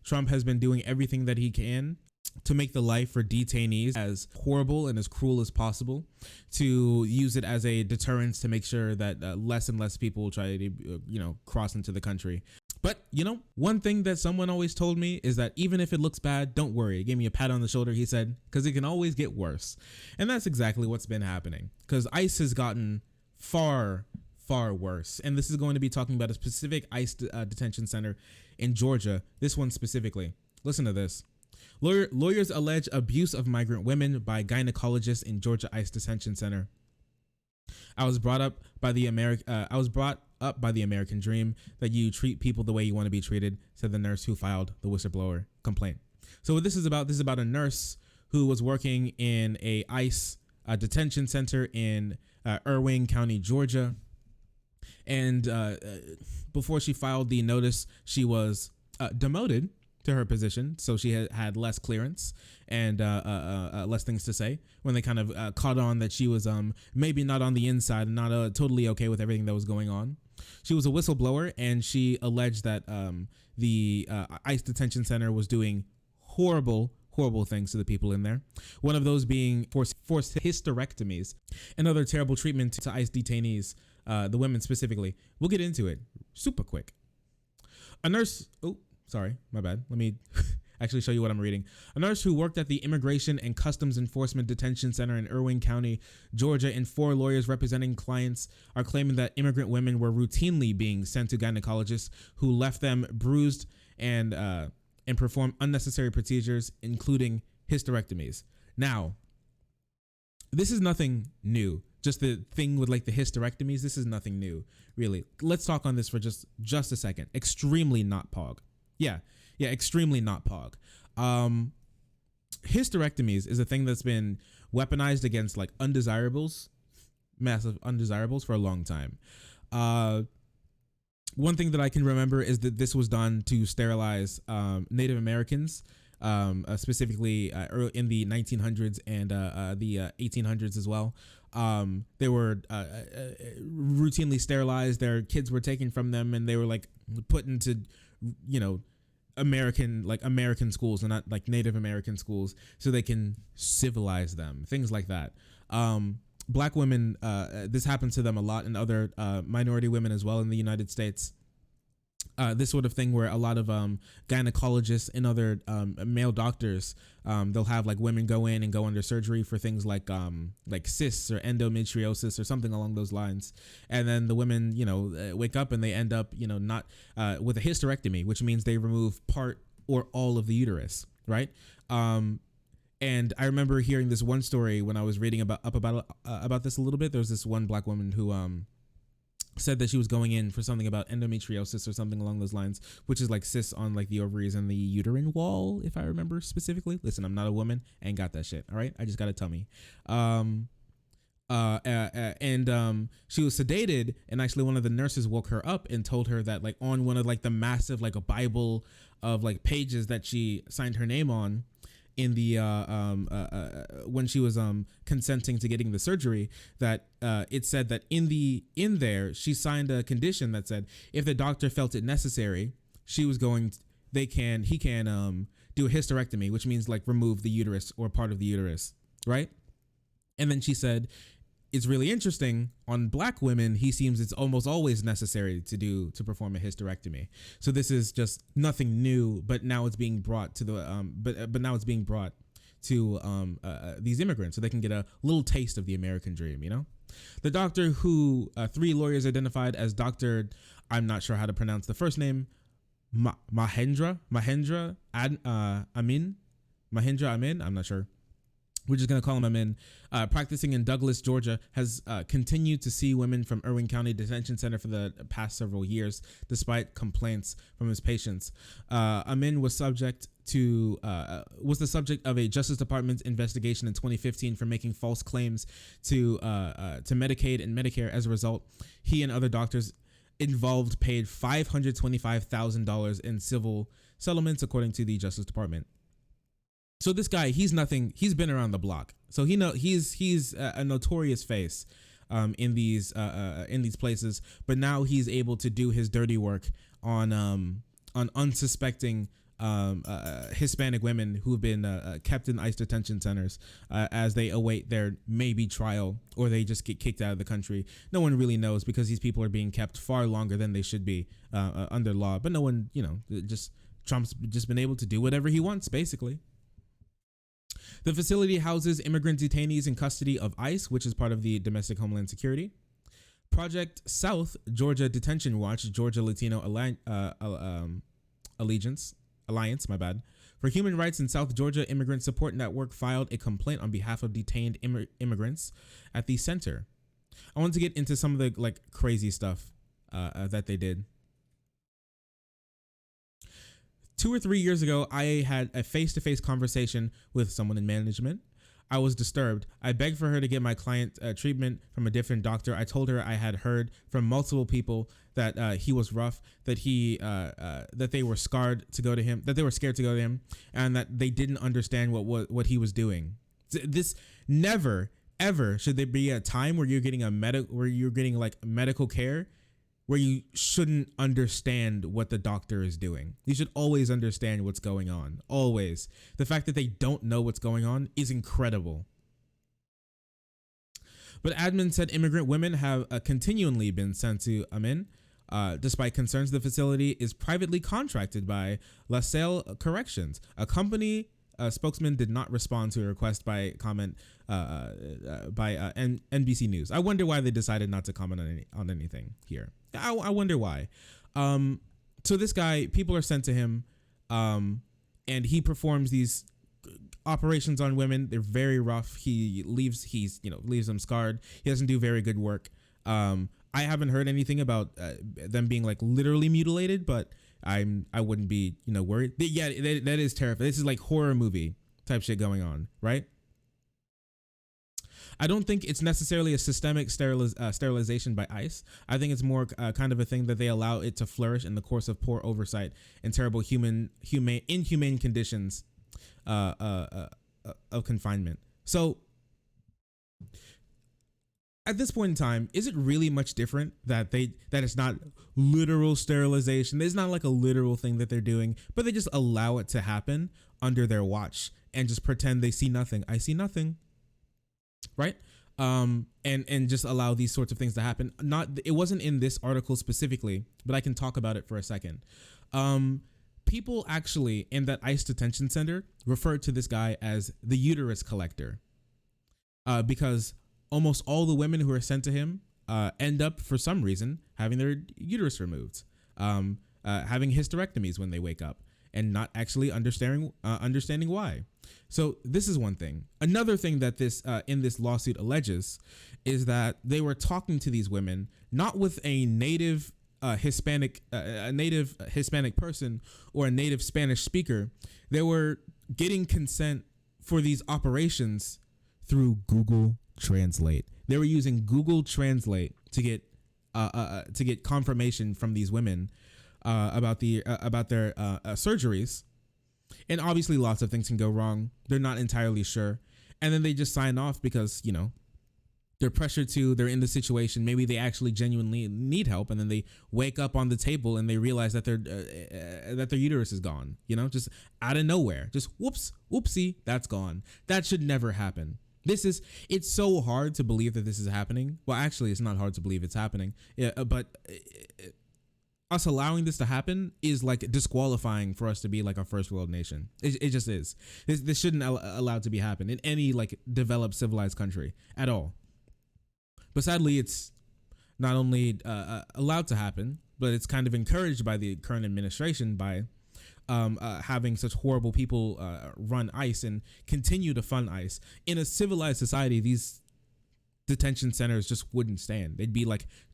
Trump has been doing everything that he can to make the life for detainees as horrible and as cruel as possible, to use it as a deterrence to make sure that less and less people try to, cross into the country. But, one thing that someone always told me is that even if it looks bad, don't worry. He gave me a pat on the shoulder, he said, because it can always get worse. And that's exactly what's been happening, because ICE has gotten far, far worse. And this is going to be talking about a specific ICE detention center in Georgia, this one specifically. Listen to this. Lawyers allege abuse of migrant women by gynecologists in Georgia ICE detention center. I was brought up by the American dream that you treat people the way you want to be treated, said the nurse who filed the whistleblower complaint. So what this is about a nurse who was working in a ICE detention center in Irwin County, Georgia. And before she filed the notice, she was demoted to her position, so she had less clearance and less things to say when they kind of caught on that she was maybe not on the inside and not totally okay with everything that was going on. She was a whistleblower, and she alleged that the ICE detention center was doing horrible things to the people in there. One of those being forced hysterectomies and other terrible treatment to ICE detainees, the women specifically. We'll get into it super quick. A nurse... Oh, sorry, my bad. Let me actually show you what I'm reading. A nurse who worked at the Immigration and Customs Enforcement Detention Center in Irwin County, Georgia, and 4 lawyers representing clients are claiming that immigrant women were routinely being sent to gynecologists who left them bruised and performed unnecessary procedures, including hysterectomies. Now, this is nothing new. Just the thing with like the hysterectomies, this is nothing new, really. Let's talk on this for just a second. Extremely not pog. Yeah, extremely not pog. Hysterectomies is a thing that's been weaponized against like undesirables, massive undesirables for a long time. One thing that I can remember is that this was done to sterilize Native Americans, specifically in the 1900s and the 1800s as well. They were routinely sterilized. Their kids were taken from them, and they were like put into, American schools and not like Native American schools, so they can civilize them, things like that. Black women, this happens to them a lot, and other minority women as well in the United States. This sort of thing where a lot of gynecologists and other male doctors, they'll have like women go in and go under surgery for things like cysts or endometriosis or something along those lines, and then the women wake up and they end up not with a hysterectomy, which means they remove part or all of the uterus, right? And I remember hearing this one story when I was reading about this a little bit. There was this one black woman who said that she was going in for something about endometriosis or something along those lines, which is like cysts on like the ovaries and the uterine wall, if I remember specifically. Listen, I'm not a woman, ain't got that shit. All right, I just got a tummy. She was sedated, and actually one of the nurses woke her up and told her that like on one of like the massive like a Bible of like pages that she signed her name on in the when she was consenting to getting the surgery, that it said that in there she signed a condition that said if the doctor felt it necessary, he can do a hysterectomy, which means like remove the uterus or part of the uterus, right? And then she said, it's really interesting, on black women, he seems it's almost always necessary to perform a hysterectomy. So this is just nothing new, but now it's being brought to the but now it's being brought to these immigrants so they can get a little taste of the American dream, The doctor who 3 lawyers identified as Dr. I'm not sure how to pronounce the first name, Mahendra Amin, I'm not sure. We're just going to call him Amin, practicing in Douglas, Georgia, has continued to see women from Irwin County Detention Center for the past several years, despite complaints from his patients. Amin was the subject of a Justice Department investigation in 2015 for making false claims to Medicaid and Medicare. As a result, he and other doctors involved paid $525,000 in civil settlements, according to the Justice Department. So this guy, he's been around the block. So he's a notorious face in these places, but now he's able to do his dirty work on unsuspecting Hispanic women who've been kept in ICE detention centers as they await their maybe trial, or they just get kicked out of the country. No one really knows, because these people are being kept far longer than they should be under law. But no one, just Trump's just been able to do whatever he wants, basically. The facility houses immigrant detainees in custody of ICE, which is part of the Domestic Homeland Security. Project South, Georgia Detention Watch, Georgia Latino Alliance, for Human Rights in South Georgia Immigrant Support Network filed a complaint on behalf of detained immigrants at the center. I want to get into some of the crazy stuff that they did. 2 or 3 years ago, I had a face-to-face conversation with someone in management. I was disturbed. I begged for her to get my client treatment from a different doctor. I told her I had heard from multiple people that he was rough, that that they were scared to go to him, and that they didn't understand what he was doing. This never ever should there be a time where you're getting medical care where you shouldn't understand what the doctor is doing. You should always understand what's going on. Always. The fact that they don't know what's going on is incredible. But admin said immigrant women have continually been sent to Amin, despite concerns the facility is privately contracted by LaSalle Corrections. A company spokesman did not respond to a request by comment by NBC News. I wonder why they decided not to comment on anything here. I wonder why. So this guy, people are sent to him, and he performs these operations on women. They're very rough. He leaves them scarred. He doesn't do very good work. I haven't heard anything about them being literally mutilated, but I wouldn't be worried. Yeah, that is terrifying. This is like horror movie type shit going on, right? I don't think it's necessarily a systemic sterilization by ICE. I think it's more kind of a thing that they allow it to flourish in the course of poor oversight and terrible inhumane conditions of confinement. So at this point in time, is it really much different that it's not literal sterilization? There's not like a literal thing that they're doing, but they just allow it to happen under their watch and just pretend they see nothing. I see nothing. Right? And just allow these sorts of things to happen. It wasn't in this article specifically, but I can talk about it for a second. People actually in that ICE detention center referred to this guy as the uterus collector, because almost all the women who are sent to him end up, for some reason, having their uterus removed, having hysterectomies when they wake up, and not actually understanding why. So this is one thing. Another thing that this in this lawsuit alleges is that they were talking to these women not with a native Hispanic person or a native Spanish speaker. They were getting consent for these operations through Google Translate. They were using Google Translate to get confirmation from these women about their surgeries. And obviously lots of things can go wrong. They're not entirely sure. And then they just sign off because, they're pressured to, they're in the situation. Maybe they actually genuinely need help. And then they wake up on the table and they realize that their uterus is gone, just out of nowhere. Just whoopsie, that's gone. That should never happen. It's so hard to believe that this is happening. Well, actually, it's not hard to believe it's happening. But us allowing this to happen is disqualifying for us to be a first world nation. It just is. This shouldn't allow to be happen in any developed civilized country at all. But sadly, it's not only allowed to happen, but it's kind of encouraged by the current administration by having such horrible people run ICE and continue to fund ICE. In a civilized society, these detention centers just wouldn't stand. They'd be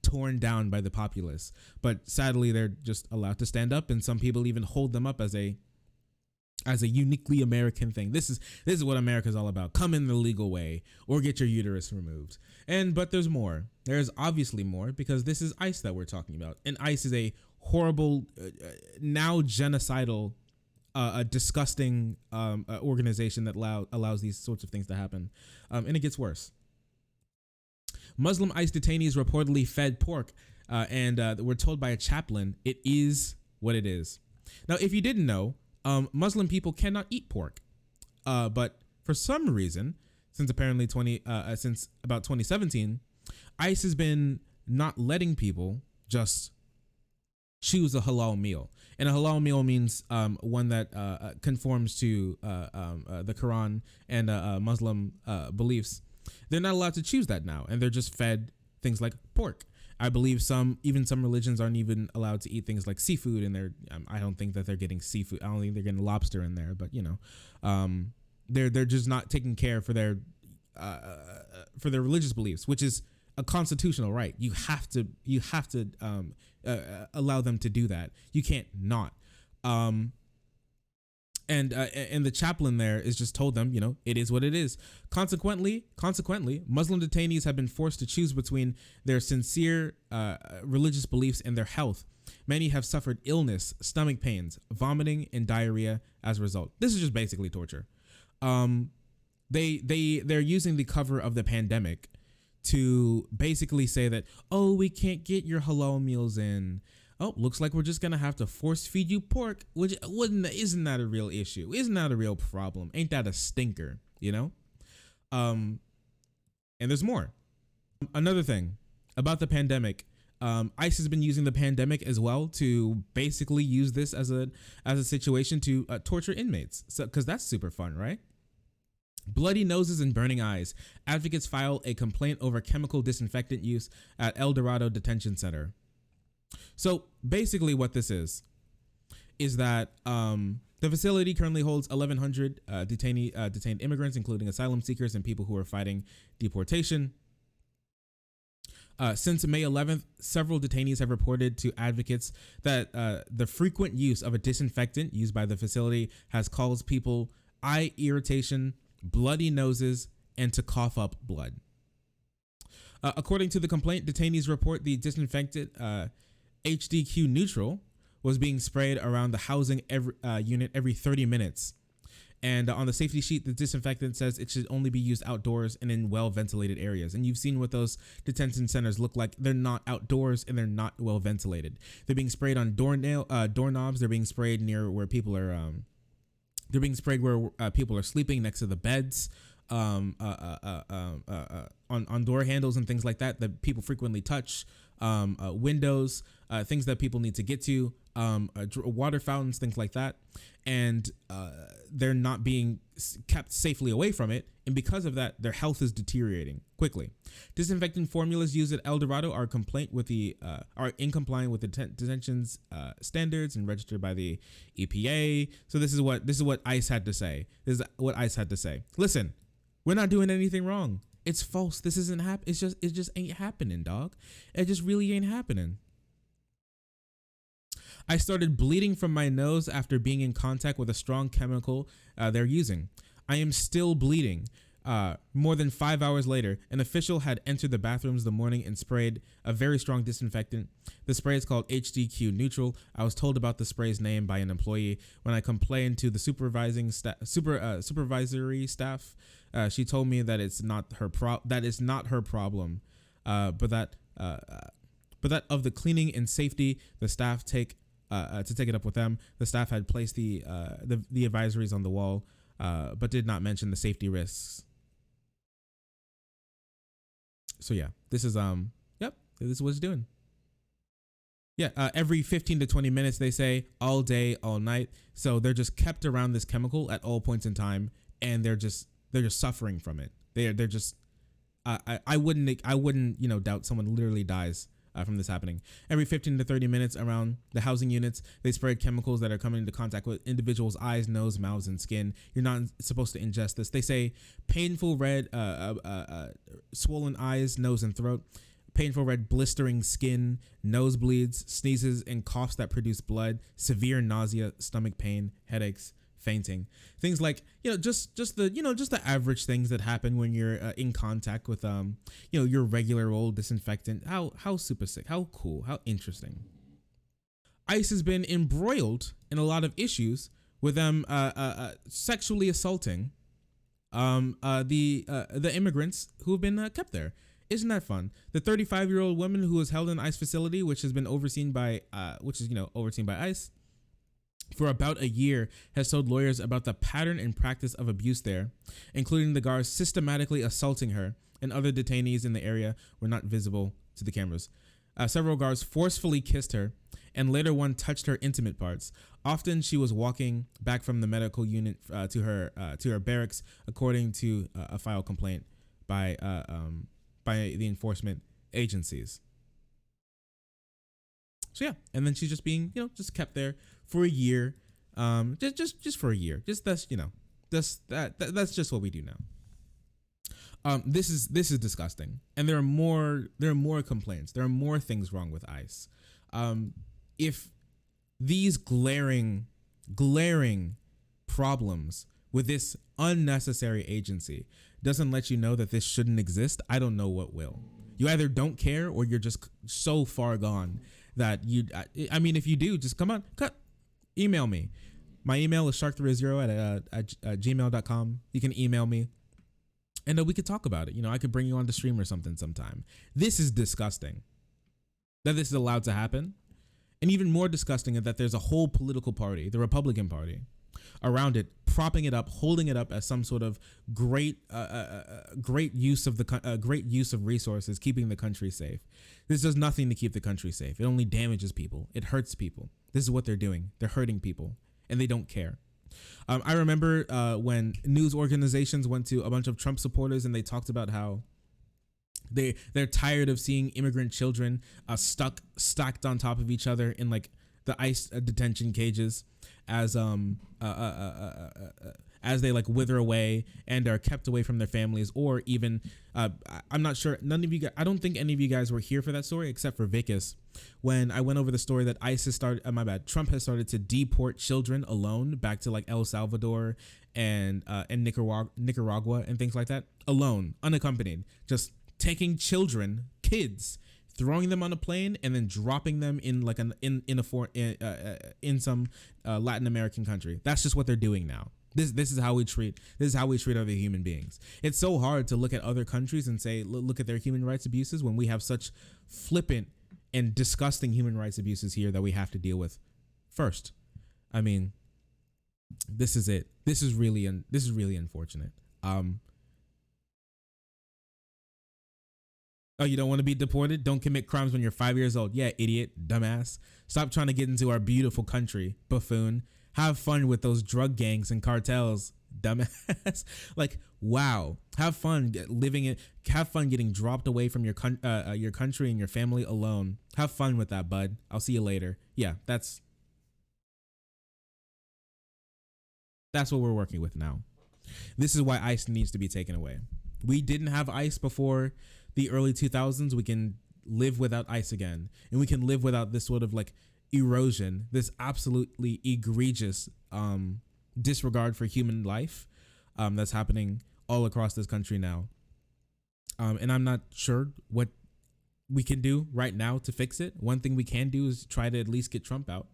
torn down by the populace. But sadly, they're just allowed to stand up, and some people even hold them up as a uniquely American thing. This is what America's all about. Come in the legal way or get your uterus removed. But there's more. There's obviously more, because this is ICE that we're talking about. And ICE is a horrible, now genocidal, disgusting organization that allows these sorts of things to happen. And it gets worse. Muslim ICE detainees reportedly fed pork, and were told by a chaplain it is what it is. Now, if you didn't know, Muslim people cannot eat pork. But for some reason, since apparently since about 2017, ICE has been not letting people just choose a halal meal. And a halal meal means one that conforms to the Quran and Muslim beliefs. They're not allowed to choose that now, and they're just fed things like pork. I believe some religions aren't even allowed to eat things like seafood, and I don't think that they're getting seafood. I don't think they're getting lobster in there, but they're just not taking care for their religious beliefs, which is a constitutional right. You have to allow them to do that. You can't not. And the chaplain there is just told them, it is what it is. Consequently, Muslim detainees have been forced to choose between their sincere religious beliefs and their health. Many have suffered illness, stomach pains, vomiting, and diarrhea as a result. This is just basically torture. They're using the cover of the pandemic to basically say that, oh, we can't get your halal meals in. Oh, looks like we're just gonna have to force feed you pork, which isn't that a real issue? Isn't that a real problem? Ain't that a stinker? And there's more. Another thing about the pandemic, ICE has been using the pandemic as well to basically use this as a situation to torture inmates. So, because that's super fun, right? Bloody noses and burning eyes. Advocates file a complaint over chemical disinfectant use at El Dorado Detention Center. So basically what this is that the facility currently holds 1,100 detained immigrants, including asylum seekers and people who are fighting deportation. Since May 11th, several detainees have reported to advocates that the frequent use of a disinfectant used by the facility has caused people eye irritation, bloody noses, and to cough up blood. According to the complaint, detainees report the disinfectant HDQ neutral was being sprayed around the housing unit every 30 minutes. And on the safety sheet, the disinfectant says it should only be used outdoors and in well-ventilated areas. And you've seen what those detention centers look like. They're not outdoors and they're not well-ventilated. They're being sprayed on doorknobs. They're being sprayed near where people are. They're being sprayed where people are sleeping next to the beds, on door handles and things like that people frequently touch, windows, things that people need to get to, water fountains, things like that. And they're not being kept safely away from it. And because of that, their health is deteriorating quickly. Disinfectant formulas used at El Dorado are in compliant with the detention's standards and registered by the EPA. So this is what ICE had to say. This is what ICE had to say. Listen, we're not doing anything wrong. It's false. This isn't happening. It just ain't happening, dog. It just really ain't happening. I started bleeding from my nose after being in contact with a strong chemical they're using. I am still bleeding. More than 5 hours later, an official had entered the bathrooms the morning and sprayed a very strong disinfectant. The spray is called HDQ Neutral. I was told about the spray's name by an employee. When I complained to the supervisory staff, she told me that it's not her problem, but that of the cleaning and safety, the staff to take it up with them. The staff had placed the advisories on the wall, but did not mention the safety risks. So yeah, this is this is what it's doing. Yeah, every 15 to 20 minutes, they say, all day, all night. So they're just kept around this chemical at all points in time, and they're just suffering from it. They're just I wouldn't doubt someone literally dies from this happening. Every 15 to 30 minutes around the housing units, they sprayed chemicals that are coming into contact with individuals' eyes, nose, mouths, and skin. You're not supposed to ingest this. They say painful red, swollen eyes, nose, and throat, painful red blistering skin, nosebleeds, sneezes, and coughs that produce blood, severe nausea, stomach pain, headaches, fainting, things like just the average things that happen when you're in contact with your regular old disinfectant. How super sick, how cool, how interesting. ICE has been embroiled in a lot of issues with them sexually assaulting the immigrants who have been kept there. Isn't that fun? The 35-year-old woman who was held in an ICE facility, which has been overseen by ICE. for about a year, has told lawyers about the pattern and practice of abuse there, including the guards systematically assaulting her, and other detainees in the area were not visible to the cameras. Several guards forcefully kissed her, and later one touched her intimate parts. Often she was walking back from the medical unit to her barracks, according to a file complaint by the enforcement agencies. So yeah, and then she's just being, just kept there for a year, just for a year. That's just what we do now. This is disgusting, and there are more complaints. There are more things wrong with ICE. If these glaring problems with this unnecessary agency doesn't let you know that this shouldn't exist, I don't know what will. You either don't care or you're just so far gone that I mean, if you do, just email me. My email is shark30 at gmail.com. You can email me and we could talk about it. I could bring you on the stream or something sometime. This is disgusting that this is allowed to happen. And even more disgusting is that there's a whole political party, the Republican Party, around it, propping it up, holding it up as some sort of great use of resources, keeping the country safe. This does nothing to keep the country safe. It only damages people. It hurts people. This is what they're doing. They're hurting people, and they don't care. I remember when news organizations went to a bunch of Trump supporters and they talked about how they're tired of seeing immigrant children stacked on top of each other in like the ICE detention cages as they like wither away and are kept away from their families, or even I'm not sure, none of you guys, I don't think any of you guys were here for that story except for Vicus, when I went over the story that ICE has started, Trump has started to deport children alone back to like El Salvador and Nicaragua and things like that, alone, unaccompanied, just taking kids, throwing them on a plane and then dropping them in like in some Latin American country. That's just what they're doing now. This is how we treat other human beings. It's so hard to look at other countries and say, look at their human rights abuses when we have such flippant and disgusting human rights abuses here that we have to deal with first. I mean, this is it. This is really unfortunate. Oh, you don't want to be deported? Don't commit crimes when you're 5 years old. Yeah, idiot, dumbass. Stop trying to get into our beautiful country, buffoon. Have fun with those drug gangs and cartels, dumbass. Like, wow. Have fun living it. Have fun getting dropped away from your country and your family alone. Have fun with that, bud. I'll see you later. Yeah, that's what we're working with now. This is why ICE needs to be taken away. We didn't have ICE before the early 2000s. We can live without ICE again, and we can live without this sort of like erosion, this absolutely egregious disregard for human life that's happening all across this country now. And I'm not sure what we can do right now to fix it. One thing we can do is try to at least get Trump out.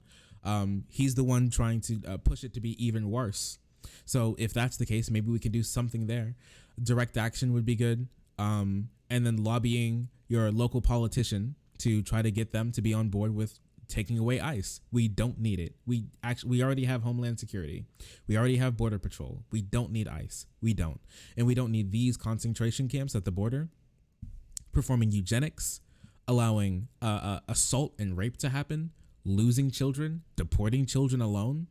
He's the one trying to push it to be even worse. So if that's the case, maybe we can do something there. Direct action would be good. And then lobbying your local politician to try to get them to be on board with taking away ICE. We don't need it. We already have Homeland Security. We already have Border Patrol. We don't need ICE. We don't. And we don't need these concentration camps at the border performing eugenics, allowing assault and rape to happen, losing children, deporting children alone,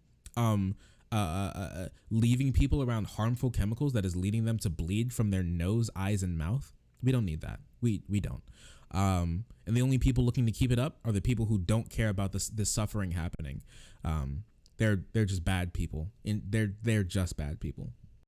leaving people around harmful chemicals that is leading them to bleed from their nose, eyes, and mouth. We don't need that. We don't. And the only people looking to keep it up are the people who don't care about this suffering happening. They're just bad people. They're just bad people.